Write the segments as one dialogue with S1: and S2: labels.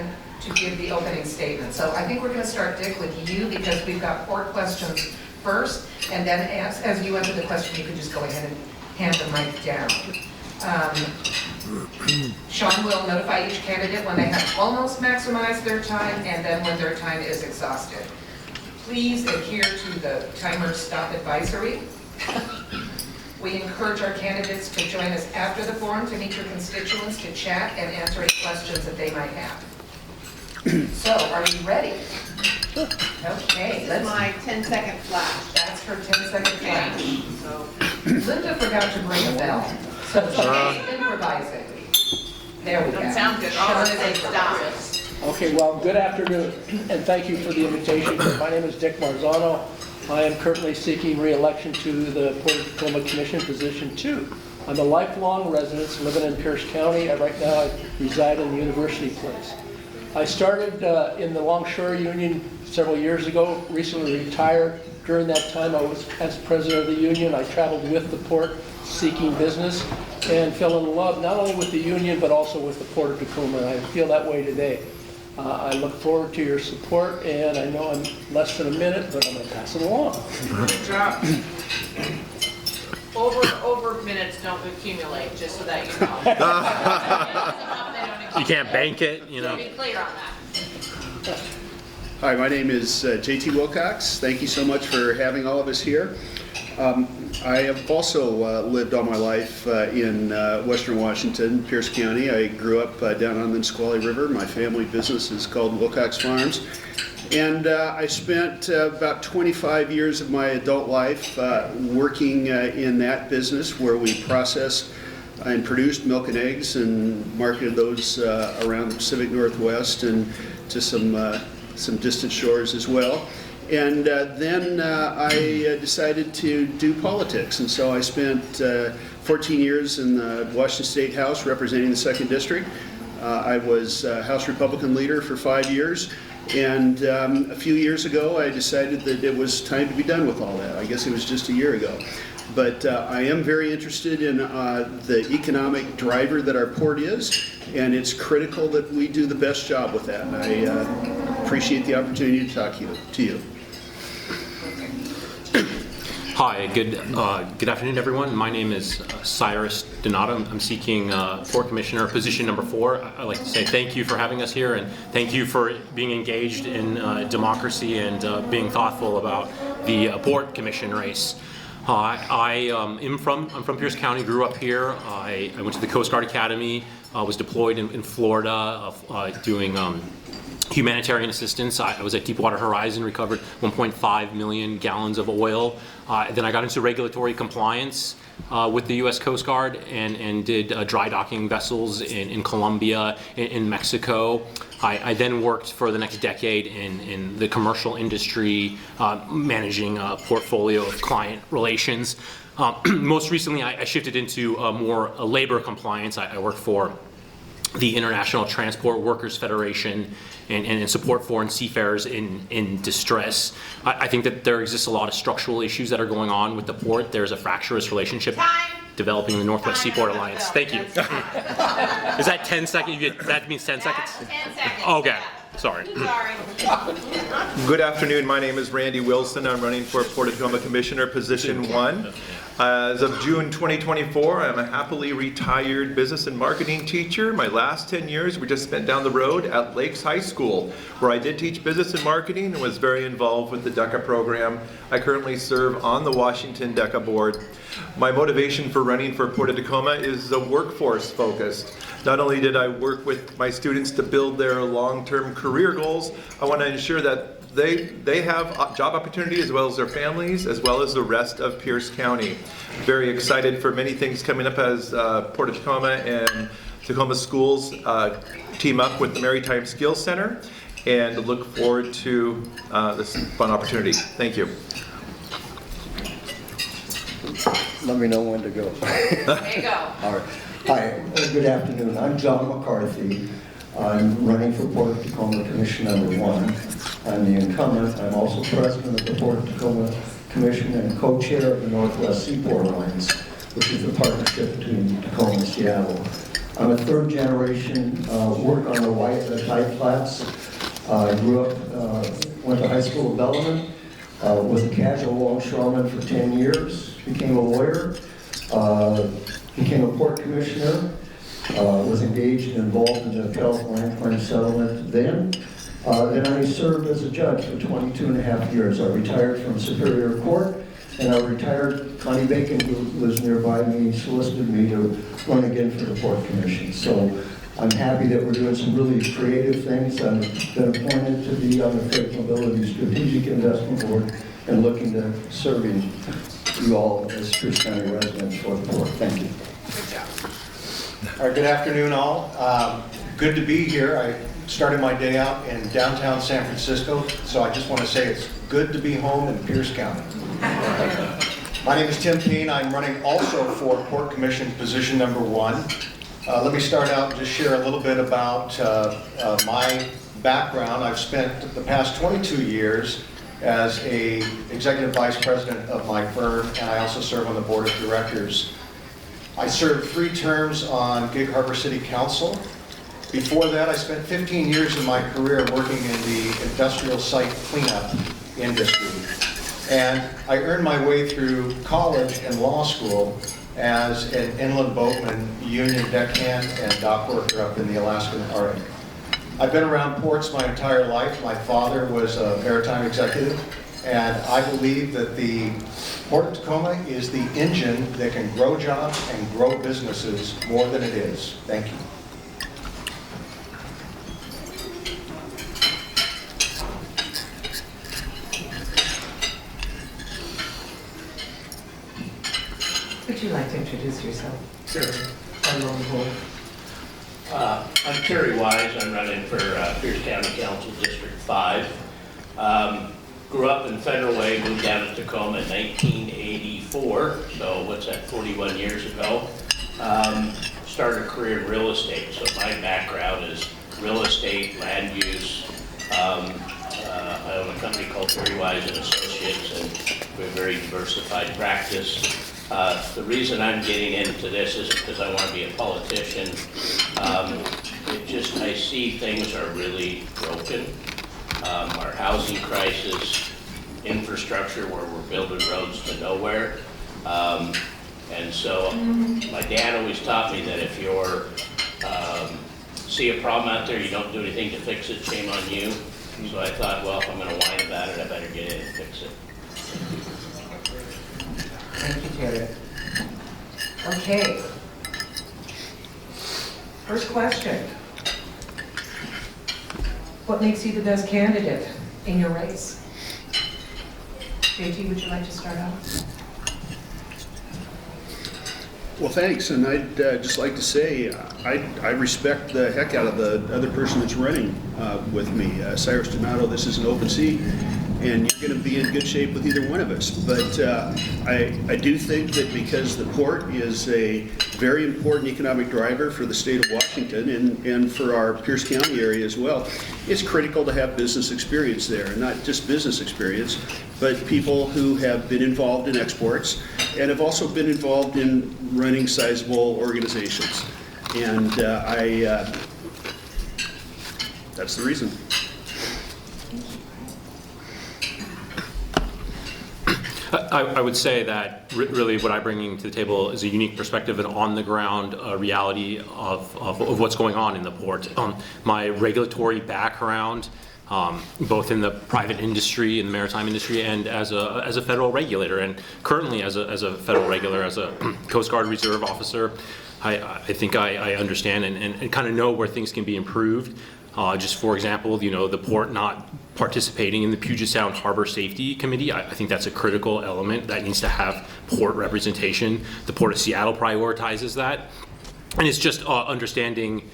S1: then to give the opening statement. So I think we're going to start, Dick, with you because we've got port questions first, and then as you enter the question, you can just go ahead and hand the mic down. Sean will notify each candidate when they have almost maximized their time and then when their time is exhausted. Please adhere to the timer stop advisory. We encourage our candidates to join us after the forum to meet your constituents, to chat and answer any questions that they might have. So, are you ready? Okay,
S2: This is my 10-second flash.
S1: That's her 10-second flash. So, Linda forgot to bring a bell, so she's improvising. There we go.
S2: Doesn't sound good.
S1: Sean is
S2: Say stop.
S3: Okay, well, good afternoon, and thank you for the invitation. My name is Dick Marzano. I am currently seeking re-election to the Port of Tacoma Commission, position 2. I'm a lifelong resident living in Pierce County. Right now I reside in the University Place. I started in the Longshore Union several years ago, recently retired. During that time, I was as president of the union. I traveled with the port seeking business and fell in love not only with the union but also with the Port of Tacoma, and I feel that way today. I look forward to your support, and I know I'm less than a minute, but I'm going to pass it along.
S2: Good job. Over minutes don't accumulate, just so that you know.
S4: You can't bank it, you know.
S2: Be clear on that.
S5: Hi, my name is J.T. Wilcox. Thank you so much for having all of us here. I have also lived all my life in Western Washington, Pierce County. I grew up down on the Nisqually River. My family business is called Wilcox Farms. And I spent about 25 years of my adult life working in that business where we processed and produced milk and eggs and marketed those around the Pacific Northwest and to some distant shores as well. And then I decided to do politics, and so I spent 14 years in the Washington State House representing the 2nd District. I was House Republican leader for 5 years, and a few years ago I decided that it was time to be done with all that. I guess it was just a year ago. But I am very interested in the economic driver that our port is, and it's critical that we do the best job with that. And I appreciate the opportunity to talk to you.
S4: Hi, good afternoon, everyone. My name is Cyrus Donato. I'm seeking Port Commissioner, position number 4. I'd like to say thank you for having us here, and thank you for being engaged in democracy and being thoughtful about the Port Commission race. I'm from Pierce County, grew up here. I went to the Coast Guard Academy, was deployed in Florida doing humanitarian assistance. I was at Deepwater Horizon, recovered 1.5 million gallons of oil. Then I got into regulatory compliance with the U.S. Coast Guard and did dry docking vessels in Colombia, in Mexico. I then worked for the next decade in the commercial industry, managing a portfolio of client relations. Most recently, I shifted into more labor compliance. I work for the International Transport Workers Federation and support foreign seafarers in distress. I think that there exists a lot of structural issues that are going on with the port. There's a fractious relationship developing the Northwest Seaport Alliance. Thank you. Is that 10 seconds? That means 10 seconds?
S2: 10 seconds.
S4: Okay. Sorry.
S2: Sorry.
S6: Good afternoon. My name is Randy Wilson. I'm running for Port of Tacoma Commissioner, position 1. As of June 2024, I'm a happily retired business and marketing teacher. My last 10 years were just spent down the road at Lakes High School, where I did teach business and marketing and was very involved with the DECA program. I currently serve on the Washington DECA board. My motivation for running for Port of Tacoma is the workforce focused. Not only did I work with my students to build their long-term career goals, I want to ensure that they have job opportunity as well as their families, as well as the rest of Pierce County. Very excited for many things coming up as Port of Tacoma and Tacoma Schools team up with the Maritime Skills Center, and look forward to this fun opportunity. Thank you.
S7: Let me know when to go.
S2: There you go.
S7: All right. Hi, good afternoon. I'm John McCarthy. I'm running for Port of Tacoma Commission number 1. I'm the incumbent. I'm also president of the Port of Tacoma Commission and co-chair of the Northwest Seaport Alliance, which is a partnership between Tacoma and Seattle. I'm a third generation work on the tide flats. I grew up, went to high school in Bellarmine, was a casual longshoreman for 10 years, became a lawyer, became a port commissioner, was engaged and involved in the California land claim settlement then. Then I served as a judge for 22 and a half years. I retired from Superior Court, and I retired. Connie Bacon, who lives nearby me, solicited me to run again for the Port Commission. So I'm happy that we're doing some really creative things. I've been appointed to be on the Freight Mobility Strategic Investment Board and looking to serving you all as Pierce County residents for the Port. Thank you.
S1: Good job.
S8: All right, good afternoon, all. Good to be here. I started my day out in downtown San Francisco, so I just want to say it's good to be home in Pierce County. My name is Tim Peen. I'm running also for Port Commission position number 1. Let me start out and just share a little bit about my background. I've spent the past 22 years as a executive vice president of my firm, and I also serve on the board of directors. I served 3 terms on Gig Harbor City Council. Before that, I spent 15 years of my career working in the industrial site cleanup industry. And I earned my way through college and law school as an inland boatman, union deckhand, and dock worker up in the Alaskan Arctic. I've been around ports my entire life. My father was a maritime executive, and I believe that the Port of Tacoma is the engine that can grow jobs and grow businesses more than it is. Thank you.
S1: Would you like to introduce yourself?
S9: Sure.
S1: Our lone wolf.
S9: I'm Terry Wise. I'm running for Pierce County Council District 5. Grew up in Federal Way, moved down to Tacoma in 1984, so what's that, 41 years ago. Started a career in real estate, so my background is real estate, land use. I own a company called Terry Wise and Associates, and we're a very diversified practice. The reason I'm getting into this is because I want to be a politician. I see things are really broken. Our housing crisis, infrastructure where we're building roads to nowhere. And so my dad always taught me that if you're see a problem out there, you don't do anything to fix it, shame on you. So I thought, well, if I'm going to whine about it, I better get in and fix it.
S1: Thank you, Terry. Okay. First question. What makes you the best candidate in your race? JT, would you like to start out?
S5: Well, thanks, and I'd just like to say I respect the heck out of the other person that's running with me. Cyrus Donato, this is an open seat, and you're going to be in good shape with either one of us. But I do think that because the port is a very important economic driver for the state of Washington and for our Pierce County area as well, it's critical to have business experience there, and not just business experience, but people who have been involved in exports and have also been involved in running sizable organizations. And that's the reason.
S4: I would say that really what I'm bringing to the table is a unique perspective and on-the-ground reality of what's going on in the port. My regulatory background, both in the private industry, in the maritime industry, and as a federal regulator, and currently as a federal regulator, as a Coast Guard Reserve officer, I think I understand and kind of know where things can be improved. Just for example, the port not participating in the Puget Sound Harbor Safety Committee, I think that's a critical element that needs to have port representation. The Port of Seattle prioritizes that. And it's just understanding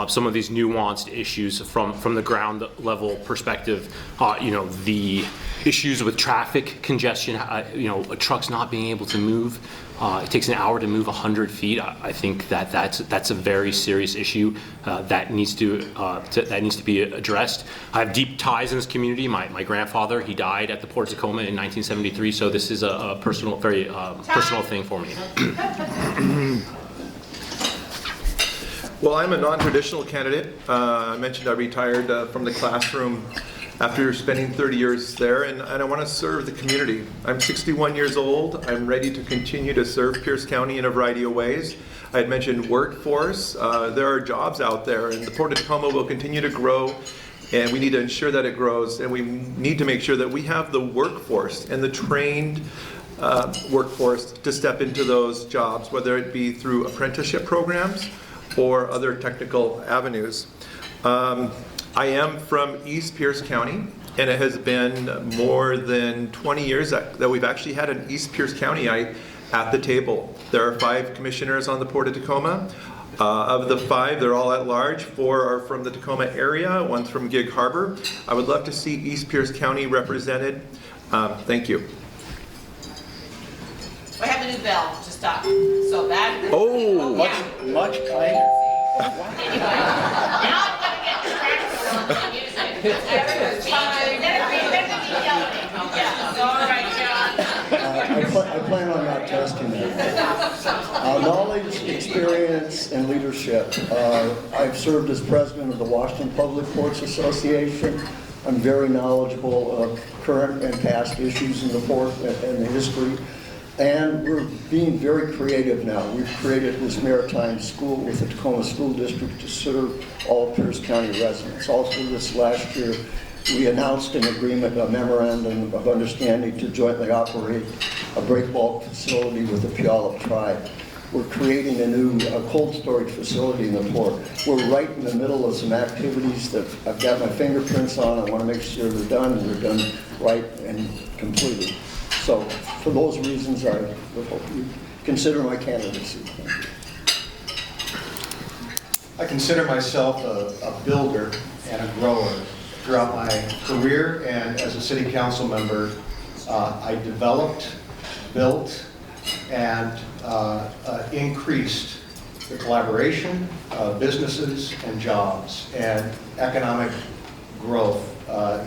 S4: some of these nuanced issues from the ground level perspective. The issues with traffic congestion, trucks not being able to move. It takes an hour to move 100 feet. I think that's a very serious issue that needs to be addressed. I have deep ties in this community. My grandfather, he died at the Port of Tacoma in 1973, so this is a personal, very personal thing for me.
S6: Well, I'm a non-traditional candidate. I mentioned I retired from the classroom after spending 30 years there, and I want to serve the community. I'm 61 years old. I'm ready to continue to serve Pierce County in a variety of ways. I had mentioned workforce. There are jobs out there, and the Port of Tacoma will continue to grow, and we need to ensure that it grows, and we need to make sure that we have the workforce and the trained workforce to step into those jobs, whether it be through apprenticeship programs or other technical avenues. I am from East Pierce County, and it has been more than 20 years that we've actually had an East Pierce County at the table. There are 5 commissioners on the Port of Tacoma. Of the 5, they're all at large. 4 are from the Tacoma area, 1's from Gig Harbor. I would love to see East Pierce County represented. Thank you.
S2: We have a new bell to stop. So that.
S6: Oh,
S3: Much kinder.
S2: Anyway, now I'm gonna get distracted from the music. Everyone's fine. They're gonna be yelling. Yeah, all right, John.
S7: I plan on not testing that. Knowledge, experience, and leadership. I've served as president of the Washington Public Ports Association. I'm very knowledgeable of current and past issues in the port and the history. And we're being very creative now. We've created this maritime school with the Tacoma School District to serve all Pierce County residents. Also this last year, we announced an agreement, a memorandum of understanding to jointly operate a break bulk facility with the Puyallup tribe. We're creating a new cold storage facility in the port. We're right in the middle of some activities that I've got my fingerprints on. I want to make sure they're done, and they're done right and completed. So for those reasons, I would hope you consider my candidacy.
S8: I consider myself a builder and a grower. Throughout my career and as a city council member, I developed, built, and increased the collaboration of businesses and jobs and economic growth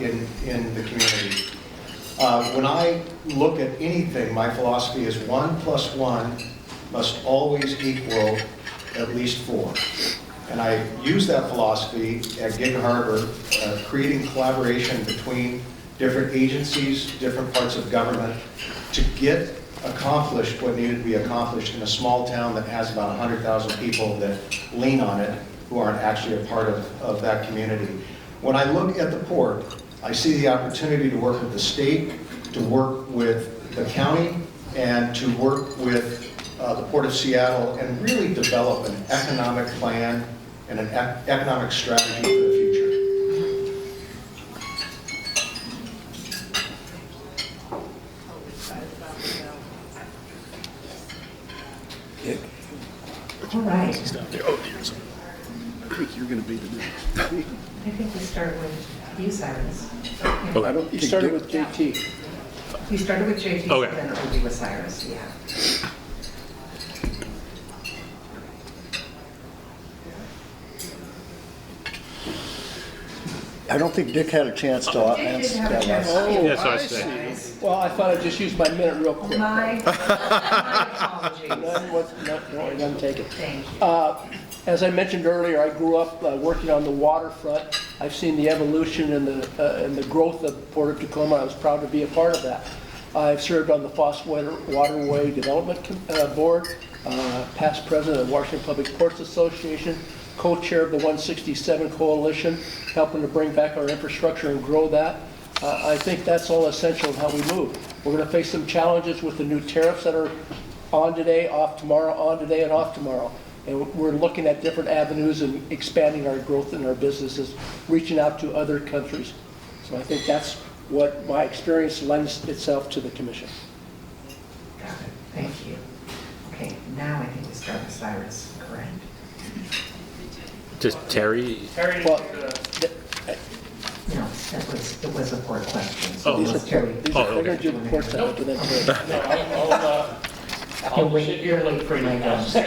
S8: in the community. When I look at anything, my philosophy is 1 + 1 must always equal at least 4. And I use that philosophy at Gig Harbor, creating collaboration between different agencies, different parts of government, to get accomplished what needed to be accomplished in a small town that has about 100,000 people that lean on it, who aren't actually a part of that community. When I look at the port, I see the opportunity to work with the state, to work with the county, and to work with the Port of Seattle and really develop an economic plan and an economic strategy for the future.
S1: All right.
S5: I think you're going to be the next.
S1: I think we start with you, Cyrus.
S3: I don't, you started with JT.
S1: You started with JT, so
S4: Okay.
S1: then it will be with Cyrus, yeah.
S7: I don't think Dick had a chance to answer that last.
S4: Yes, I see.
S3: Well, I thought I'd just use my minute real quick.
S1: My apologies.
S3: None taken.
S1: Thank you.
S3: As I mentioned earlier, I grew up working on the waterfront. I've seen the evolution and the growth of Port of Tacoma. I was proud to be a part of that. I've served on the Foss Waterway Development Board, past president of the Washington Public Ports Association, co-chair of the 167 Coalition, helping to bring back our infrastructure and grow that. I think that's all essential in how we move. We're going to face some challenges with the new tariffs that are on today, off tomorrow, on today, and off tomorrow. And we're looking at different avenues and expanding our growth in our businesses, reaching out to other countries. So I think that's what my experience lends itself to the commission.
S1: Got it. Thank you. Okay, now I think we start with Cyrus, correct?
S4: Just Terry.
S3: Well,
S1: No, it was a port question. So
S4: Oh,
S1: it was Terry.
S3: these are, we're going to do the ports after then.
S1: You're late for my notes.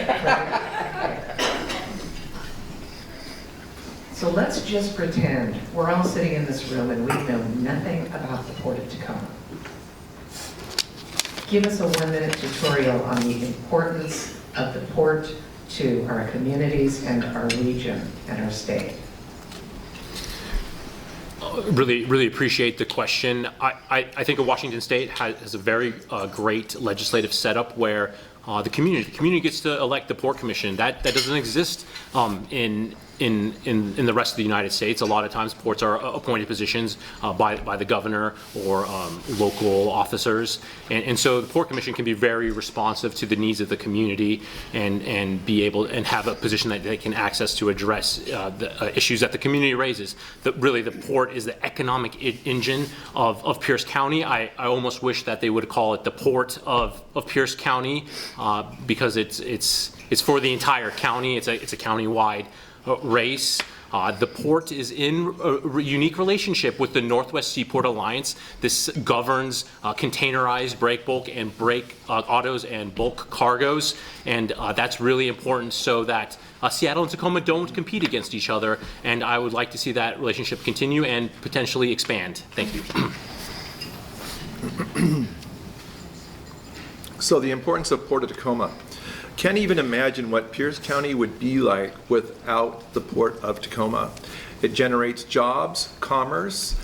S1: So let's just pretend we're all sitting in this room and we know nothing about the Port of Tacoma. Give us a 1-minute tutorial on the importance of the port to our communities and our region and our state?
S4: Really appreciate the question. I think Washington State has a very great legislative setup where the community gets to elect the Port Commission. That doesn't exist in the rest of the United States. A lot of times ports are appointed positions by the governor or local officers. And so the Port Commission can be very responsive to the needs of the community and be able and have a position that they can access to address the issues that the community raises. Really the port is the economic engine of Pierce County. I almost wish that they would call it the Port of Pierce County because it's for the entire county. It's a county-wide race. The port is in a unique relationship with the Northwest Seaport Alliance. This governs containerized break bulk and break autos and bulk cargoes, and that's really important so that Seattle and Tacoma don't compete against each other, and I would like to see that relationship continue and potentially expand. Thank you.
S6: So the importance of Port of Tacoma. Can't even imagine what Pierce County would be like without the Port of Tacoma. It generates jobs, commerce,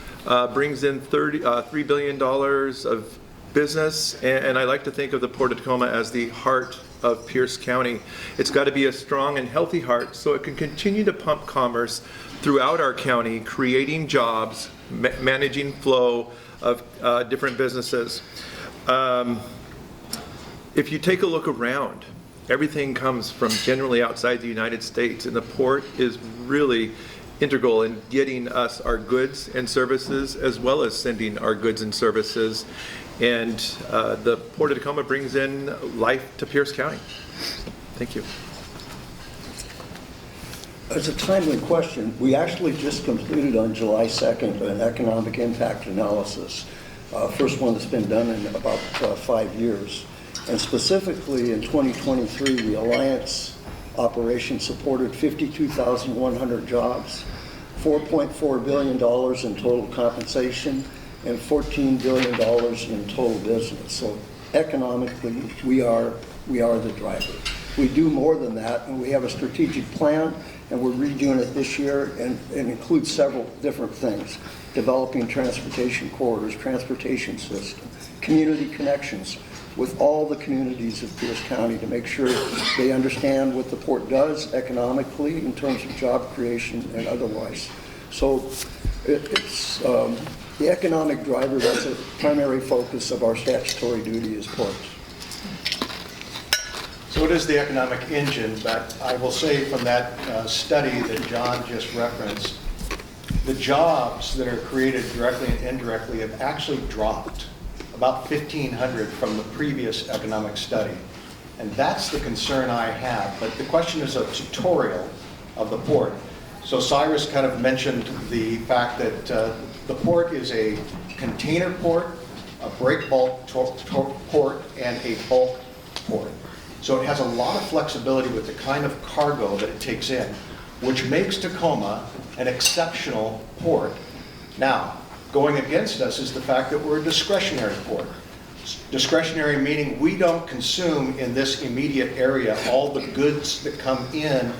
S6: brings in $3 billion of business, and I like to think of the Port of Tacoma as the heart of Pierce County. It's got to be a strong and healthy heart so it can continue to pump commerce throughout our county, creating jobs, managing flow of different businesses. If you take a look around, everything comes from generally outside the United States, and the port is really integral in getting us our goods and services as well as sending our goods and services. And the Port of Tacoma brings in life to Pierce County. Thank you.
S7: It's a timely question. We actually just completed on July 2nd an economic impact analysis, first one that's been done in about 5 years. And specifically in 2023, the Alliance operation supported 52,100 jobs, $4.4 billion in total compensation, and $14 billion in total business. So economically, we are the driver. We do more than that, and we have a strategic plan, and we're redoing it this year, and it includes several different things: developing transportation corridors, transportation system, community connections with all the communities of Pierce County to make sure they understand what the port does economically in terms of job creation and otherwise. So it's the economic driver. That's a primary focus of our statutory duty as ports.
S8: So it is the economic engine, but I will say from that study that John just referenced, the jobs that are created directly and indirectly have actually dropped about 1,500 from the previous economic study. And that's the concern I have. But the question is a tutorial of the port. So Cyrus kind of mentioned the fact that the port is a container port, a break bulk port, and a bulk port. So it has a lot of flexibility with the kind of cargo that it takes in, which makes Tacoma an exceptional port. Now, going against us is the fact that we're a discretionary port. Discretionary meaning we don't consume in this immediate area all the goods that come in